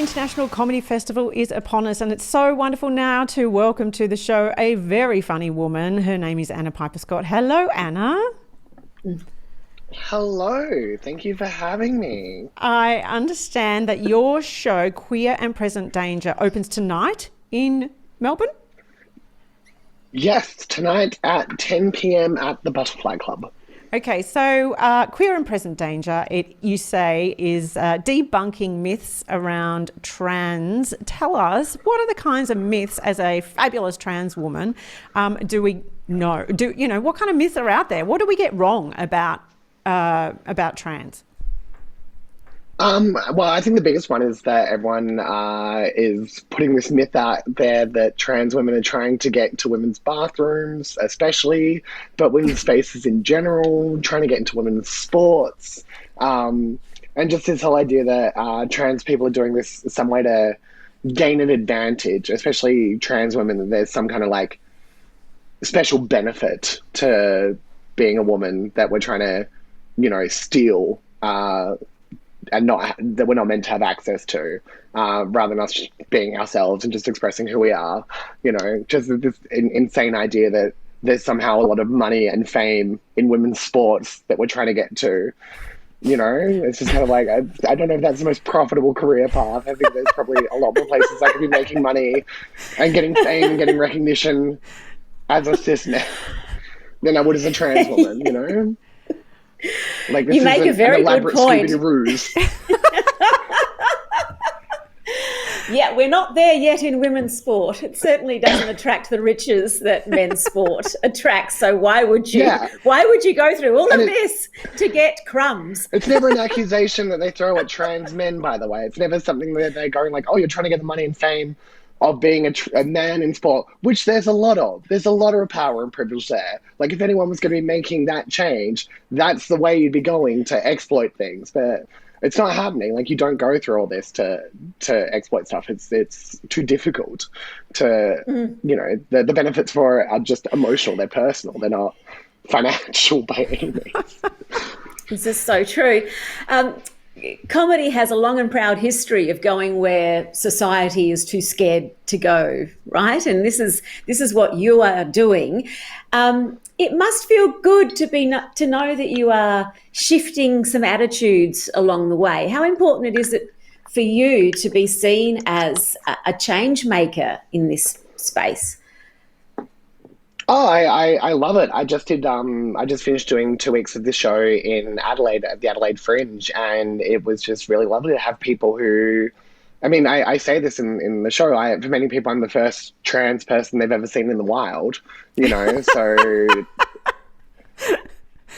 International Comedy Festival is upon us, and it's so wonderful now to welcome to the show a very funny woman. Her name is Anna Piper-Scott. Hello, Anna. Hello, thank you for having me. I understand that your show, Queer and Present Danger, opens tonight in Melbourne? Yes, tonight at 10 p.m. at the Butterfly Club. Okay, so Queer and Present Danger, you say, is debunking myths around trans. Tell us, what are the kinds of myths, as a fabulous trans woman, do we know? What kind of myths are out there? What do we get wrong about trans? Well, I think the biggest one is that everyone is putting this myth out there that trans women are trying to get into women's bathrooms, especially, but women's spaces in general, trying to get into women's sports, and just this whole idea that trans people are doing this some way to gain an advantage, especially trans women, that there's some kind of like special benefit to being a woman that we're trying to, steal. And not that we're not meant to have access to, rather than us being ourselves and just expressing who we are. Just this insane idea that there's somehow a lot of money and fame in women's sports that we're trying to get to. It's just kind of like, I don't know if that's the most profitable career path. I think there's probably a lot more places I could be making money and getting fame and getting recognition as a cis man than I would as a trans woman, Like, this you make a very good point. Ruse. Yeah, we're not there yet in women's sport. It certainly doesn't attract the riches that men's sport attracts. So why would you? Yeah. Why would you go through all of this to get crumbs? It's never an accusation that they throw at trans men. By the way, it's never something that they're going like, "Oh, you're trying to get the money and fame of being a man in sport," which there's a lot of. There's a lot of power and privilege there. Like, if anyone was going to be making that change, that's the way you'd be going to exploit things. But it's not happening. Like, you don't go through all this to exploit stuff. It's too difficult to, the benefits for it are just emotional. They're personal. They're not financial by any means. This is so true. Comedy has a long and proud history of going where society is too scared to go, right? And this is what you are doing. It must feel good to know that you are shifting some attitudes along the way. How important is it for you to be seen as a change maker in this space? Oh, I love it. I just finished doing 2 weeks of this show in Adelaide at the Adelaide Fringe, and it was just really lovely to have people who, I say this in the show, for many people I'm the first trans person they've ever seen in the wild, so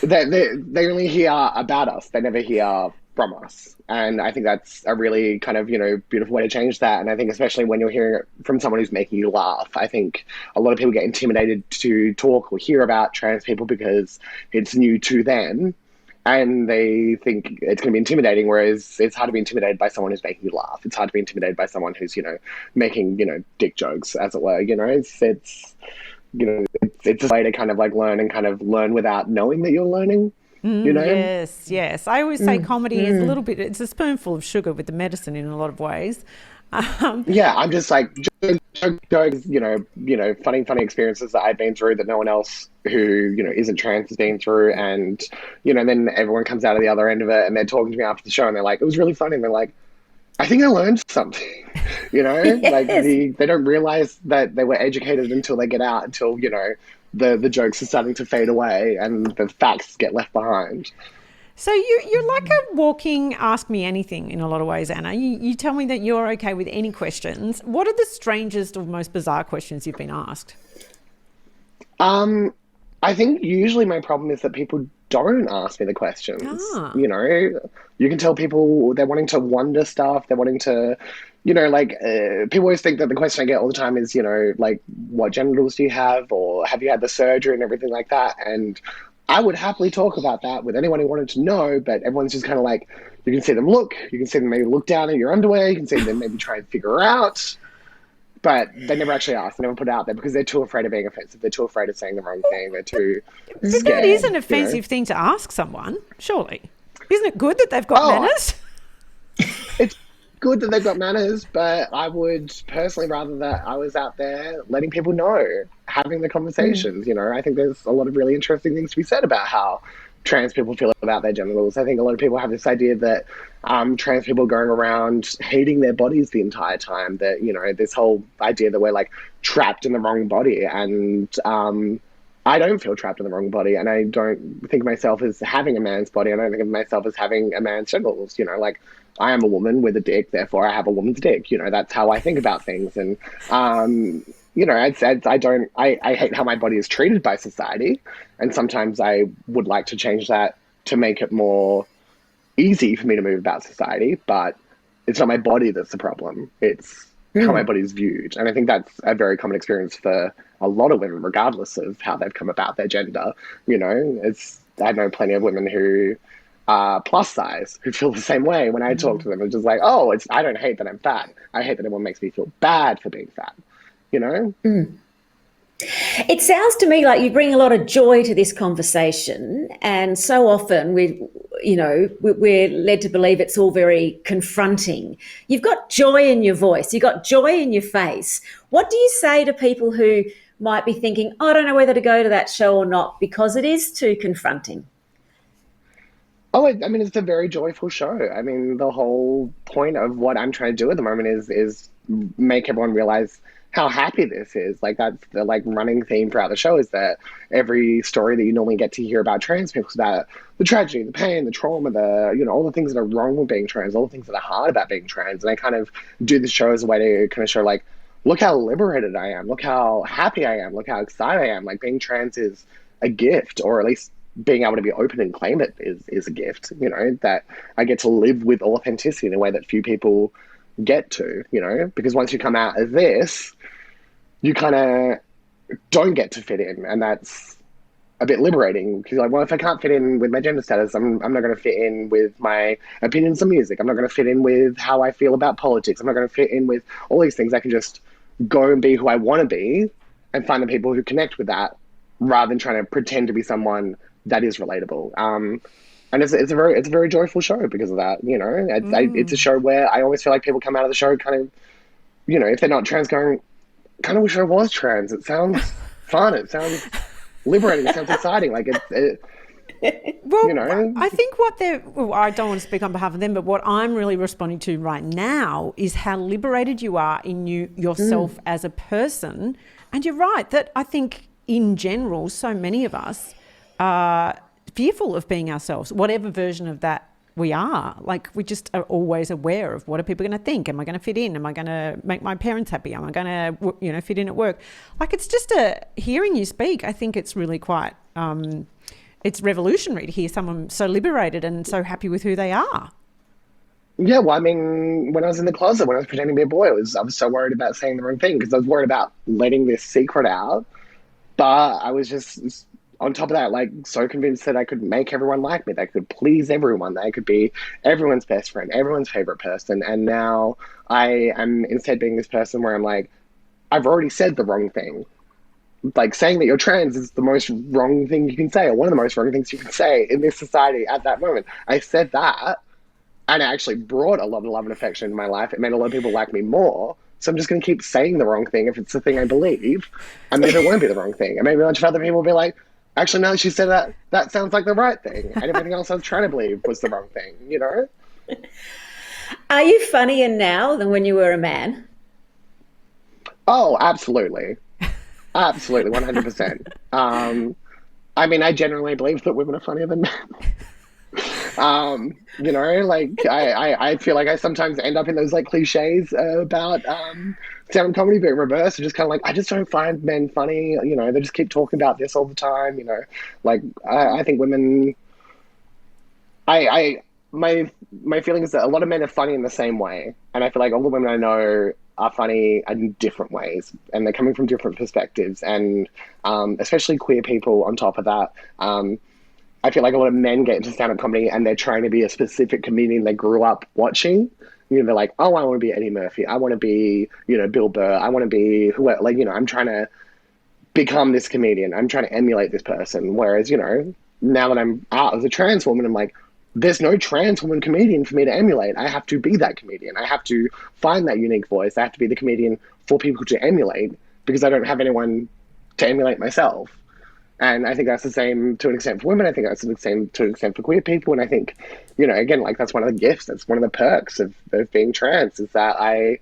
they only hear about us, they never hear from us. And I think that's a really kind of, beautiful way to change that. And I think especially when you're hearing it from someone who's making you laugh, I think a lot of people get intimidated to talk or hear about trans people because it's new to them. And they think it's going to be intimidating, whereas it's hard to be intimidated by someone who's making you laugh. It's hard to be intimidated by someone who's, making, dick jokes, as it were. It's a way to kind of like learn without knowing that you're learning. Yes. I always say comedy is a little bit, it's a spoonful of sugar with the medicine in a lot of ways. Yeah, I'm just like, jokes, funny experiences that I've been through that no one else who, isn't trans has been through. And, then everyone comes out of the other end of it and they're talking to me after the show and they're like, it was really funny. And they're like, I think I learned something, Yes. Like they don't realize that they were educated until they get out, until, the jokes are starting to fade away and the facts get left behind. So you're like a walking Ask Me Anything in a lot of ways, Anna. You tell me that you're okay with any questions. What are the strangest or most bizarre questions you've been asked? I think usually my problem is that people don't ask me the questions. You can tell people they're wanting to wonder stuff. They're wanting to, people always think that the question I get all the time is, what genitals do you have? Or have you had the surgery and everything like that? And I would happily talk about that with anyone who wanted to know, but everyone's just kind of like, you can see them maybe look down at your underwear. You can see them maybe try and figure out. But they never actually ask. They never put it out there because they're too afraid of being offensive. They're too afraid of saying the wrong thing. They're too scared. But that is an offensive thing to ask someone, surely. Isn't it good that they've got manners? good that they've got manners, but I would personally rather that I was out there letting people know, having the conversations. You know, I think there's a lot of really interesting things to be said about how trans people feel about their genitals. I think a lot of people have this idea that trans people going around hating their bodies the entire time, that, you know, this whole idea that we're like trapped in the wrong body. And I don't feel trapped in the wrong body, and I don't think of myself as having a man's body. I don't think of myself as having a man's genitals. You know, like, I am a woman with a dick, therefore I have a woman's dick. You know, that's how I think about things. And you know, I hate how my body is treated by society, and sometimes I would like to change that to make it more easy for me to move about society. But it's not my body that's the problem. It's how my body is viewed. And I think that's a very common experience for a lot of women, regardless of how they've come about their gender. You know, I know plenty of women who are plus size who feel the same way when I talk to them. It's just like, oh, I don't hate that I'm fat. I hate that everyone makes me feel bad for being fat. You know? It sounds to me like you bring a lot of joy to this conversation, and so often we're led to believe it's all very confronting. You've got joy in your voice, you've got joy in your face. What do you say to people who might be thinking, oh, I don't know whether to go to that show or not because it is too confronting? Oh, I mean, it's a very joyful show. I mean, the whole point of what I'm trying to do at the moment is make everyone realize how happy this is. Like, that's the running theme throughout the show, is that every story that you normally get to hear about trans people is about the tragedy, the pain, the trauma, all the things that are wrong with being trans, all the things that are hard about being trans. And I kind of do the show as a way to kind of show, like, look how liberated I am, look how happy I am, look how excited I am. Like, being trans is a gift, or at least being able to be open and claim it is a gift, you know, that I get to live with authenticity in a way that few people get to, you know, because once you come out as this, you kind of don't get to fit in, and that's a bit liberating, because you're like, well, if I can't fit in with my gender status, I'm not going to fit in with my opinions on music, I'm not going to fit in with how I feel about politics, I'm not going to fit in with all these things. I can just go and be who I want to be and find the people who connect with that, rather than trying to pretend to be someone that is relatable. And it's a very joyful show because of that. You know, it's a show where I always feel like people come out of the show kind of, you know, if they're not trans, going, kind of wish I was trans. It sounds fun. It sounds liberating. It sounds exciting. Like well, you know, I think I don't want to speak on behalf of them, but what I'm really responding to right now is how liberated you are in yourself as a person. And you're right that I think in general, so many of us are fearful of being ourselves, whatever version of that we are. Like, we just are always aware of, what are people going to think? Am I going to fit in? Am I going to make my parents happy? Am I going to, you know, fit in at work? Like, it's just hearing you speak, I think it's really quite, it's revolutionary to hear someone so liberated and so happy with who they are. Yeah, well, I mean, when I was in the closet, when I was pretending to be a boy, I was so worried about saying the wrong thing, because I was worried about letting this secret out. But I was just, on top of that, like, so convinced that I could make everyone like me, that I could please everyone, that I could be everyone's best friend, everyone's favorite person. And now I am instead being this person where I'm like, I've already said the wrong thing. Like, saying that you're trans is the most wrong thing you can say, or one of the most wrong things you can say in this society at that moment. I said that, and it actually brought a lot of love and affection in my life. It made a lot of people like me more. So I'm just going to keep saying the wrong thing if it's the thing I believe, and maybe it won't be the wrong thing. And maybe a bunch of other people will be like, actually, now that she said that, that sounds like the right thing. And everything else I was trying to believe was the wrong thing, you know? Are you funnier now than when you were a man? Oh, absolutely. Absolutely, 100%. I mean, I generally believe that women are funnier than men. You know, like, I feel like I sometimes end up in those, like, cliches about stand-up comedy, but in reverse. I'm just kind of like, I just don't find men funny. You know, they just keep talking about this all the time. You know, like, I think women. My feeling is that a lot of men are funny in the same way, and I feel like all the women I know are funny in different ways, and they're coming from different perspectives, and especially queer people on top of that. I feel like a lot of men get into stand-up comedy and they're trying to be a specific comedian they grew up watching. You know, they're like, oh, I want to be Eddie Murphy. I want to be, you know, Bill Burr. I want to be whoever. Like, you know, I'm trying to become this comedian. I'm trying to emulate this person. Whereas, you know, now that I'm out as a trans woman, I'm like, there's no trans woman comedian for me to emulate. I have to be that comedian. I have to find that unique voice. I have to be the comedian for people to emulate because I don't have anyone to emulate myself. And I think that's the same to an extent for women. I think that's the same to an extent for queer people. And I think, again, like that's one of the gifts. That's one of the perks of being trans is that I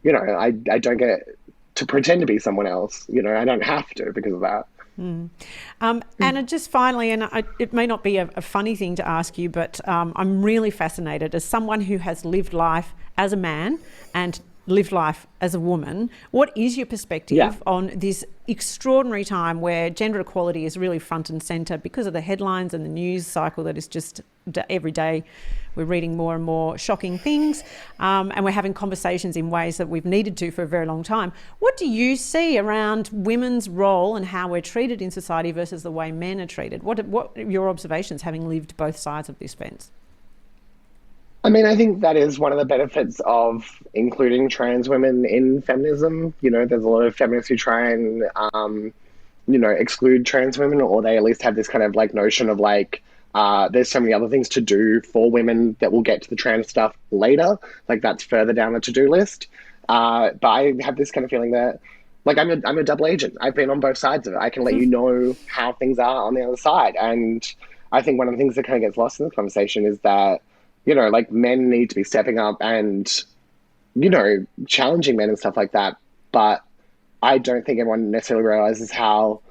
don't get to pretend to be someone else. I don't have to because of that. Anna, just finally, and it may not be a funny thing to ask you, but I'm really fascinated as someone who has lived life as a man and lived life as a woman. What is your perspective on this extraordinary time where gender equality is really front and centre because of the headlines and the news cycle that is just every day we're reading more and more shocking things, and we're having conversations in ways that we've needed to for a very long time. What do you see around women's role and how we're treated in society versus the way men are treated? What are your observations having lived both sides of this fence? I mean, I think that is one of the benefits of including trans women in feminism. There's a lot of feminists who try and, exclude trans women, or they at least have this kind of like notion of like, there's so many other things to do for women that we'll get to the trans stuff later. Like that's further down the to-do list. But I have this kind of feeling that like I'm a double agent. I've been on both sides of it. I can let you know how things are on the other side. And I think one of the things that kind of gets lost in the conversation is that, like men need to be stepping up and, challenging men and stuff like that. But I don't think everyone necessarily realizes how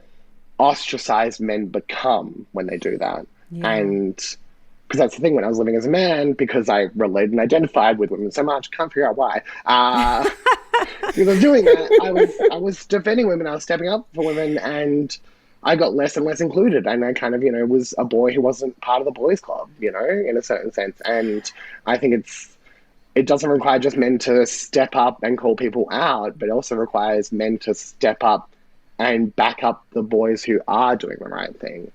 ostracized men become when they do that. Yeah. And because that's the thing, when I was living as a man, because I related and identified with women so much, can't figure out why. Because I was doing that, I was defending women, I was stepping up for women, and I got less and less included, and I kind of, was a boy who wasn't part of the boys' club, in a certain sense. And I think it doesn't require just men to step up and call people out, but it also requires men to step up and back up the boys who are doing the right thing,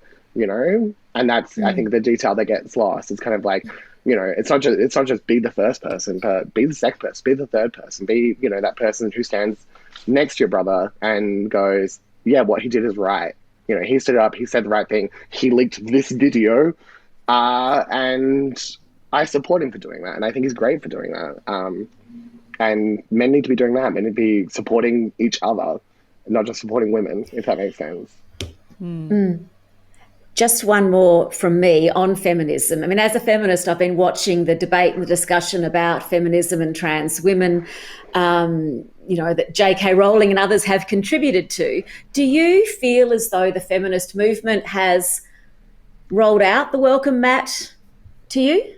And that's, I think, the detail that gets lost. It's kind of like, it's not just be the first person, but be the second person, be the third person, be, that person who stands next to your brother and goes, yeah, what he did is right. He stood up, he said the right thing, he leaked this video, and I support him for doing that, and I think he's great for doing that. And men need to be doing that. Men need to be supporting each other, not just supporting women, if that makes sense. Just one more from me on feminism. I mean, as a feminist, I've been watching the debate and the discussion about feminism and trans women, that J.K. Rowling and others have contributed to. Do you feel as though the feminist movement has rolled out the welcome mat to you?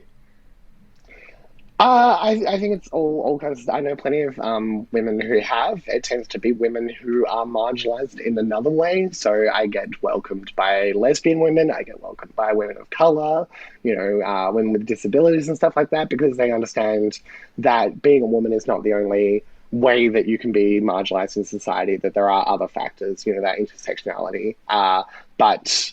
I think it's all kinds of, I know plenty of women who have. It tends to be women who are marginalized in another way. So I get welcomed by lesbian women. I get welcomed by women of color, women with disabilities and stuff like that, because they understand that being a woman is not the only way that you can be marginalized in society, that there are other factors, that intersectionality. But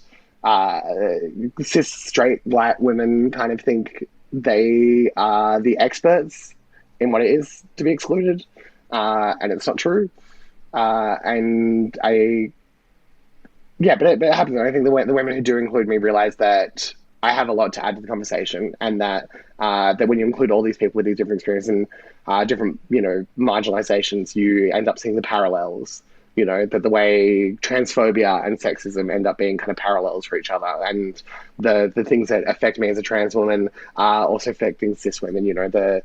cis, straight, white women kind of think they are the experts in what it is to be excluded, and it's not true. But it happens. I think the women who do include me realize that I have a lot to add to the conversation, and that when you include all these people with these different experiences and different, marginalizations, you end up seeing the parallels. That the way transphobia and sexism end up being kind of parallels for each other, and the things that affect me as a trans woman are also affecting cis women. The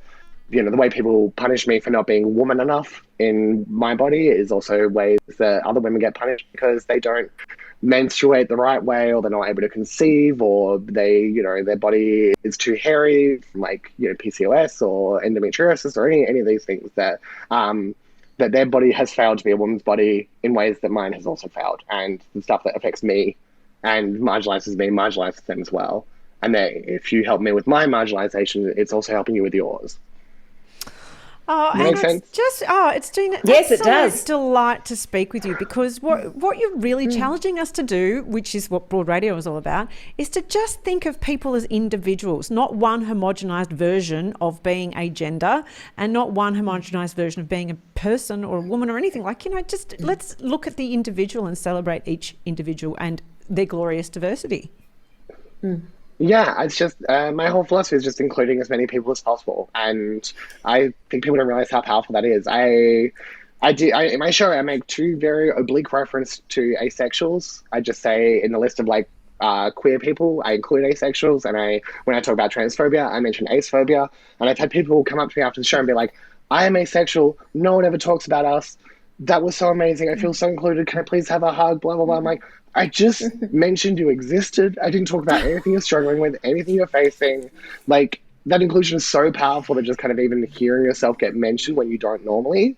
way people punish me for not being woman enough in my body is also ways that other women get punished because they don't menstruate the right way, or they're not able to conceive, or they, their body is too hairy from PCOS or endometriosis or any of these things that their body has failed to be a woman's body in ways that mine has also failed. And the stuff that affects me and marginalizes me marginalizes them as well. And that if you help me with my marginalization, it's also helping you with yours. Oh, and it's doing yes, it does. Delight to speak with you, because what you're really challenging us to do, which is what Broad Radio is all about, is to just think of people as individuals, not one homogenized version of being a gender, and not one homogenized version of being a person or a woman or anything. Just let's look at the individual and celebrate each individual and their glorious diversity. Yeah, it's just my whole philosophy is just including as many people as possible, and I think people don't realize how powerful that is. In my show I make two very oblique reference to asexuals. I just say in the list of like queer people, I include asexuals, and when I talk about transphobia, I mention acephobia, and I've had people come up to me after the show and be like, "I am asexual. No one ever talks about us. That was so amazing. I feel so included. Can I please have a hug?" Blah blah blah. I'm like, I just mentioned you existed. I didn't talk about anything you're struggling with, anything you're facing. Like, that inclusion is so powerful that just kind of even hearing yourself get mentioned when you don't normally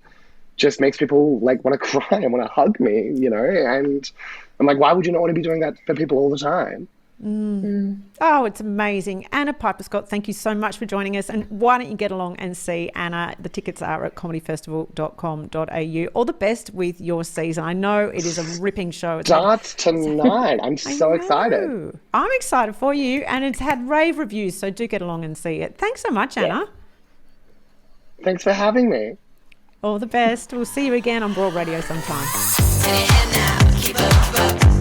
just makes people like want to cry and want to hug me, And I'm like, why would you not want to be doing that for people all the time? Oh, it's amazing. Anna Piper Scott, thank you so much for joining us. And why don't you get along and see Anna? The tickets are at comedyfestival.com.au. All the best with your season. I know it is a ripping show. Starts tonight. I'm so excited. I'm excited for you. And it's had rave reviews, so do get along and see it. Thanks so much, Anna. Thanks for having me. All the best. We'll see you again on Broad Radio sometime. Keep up.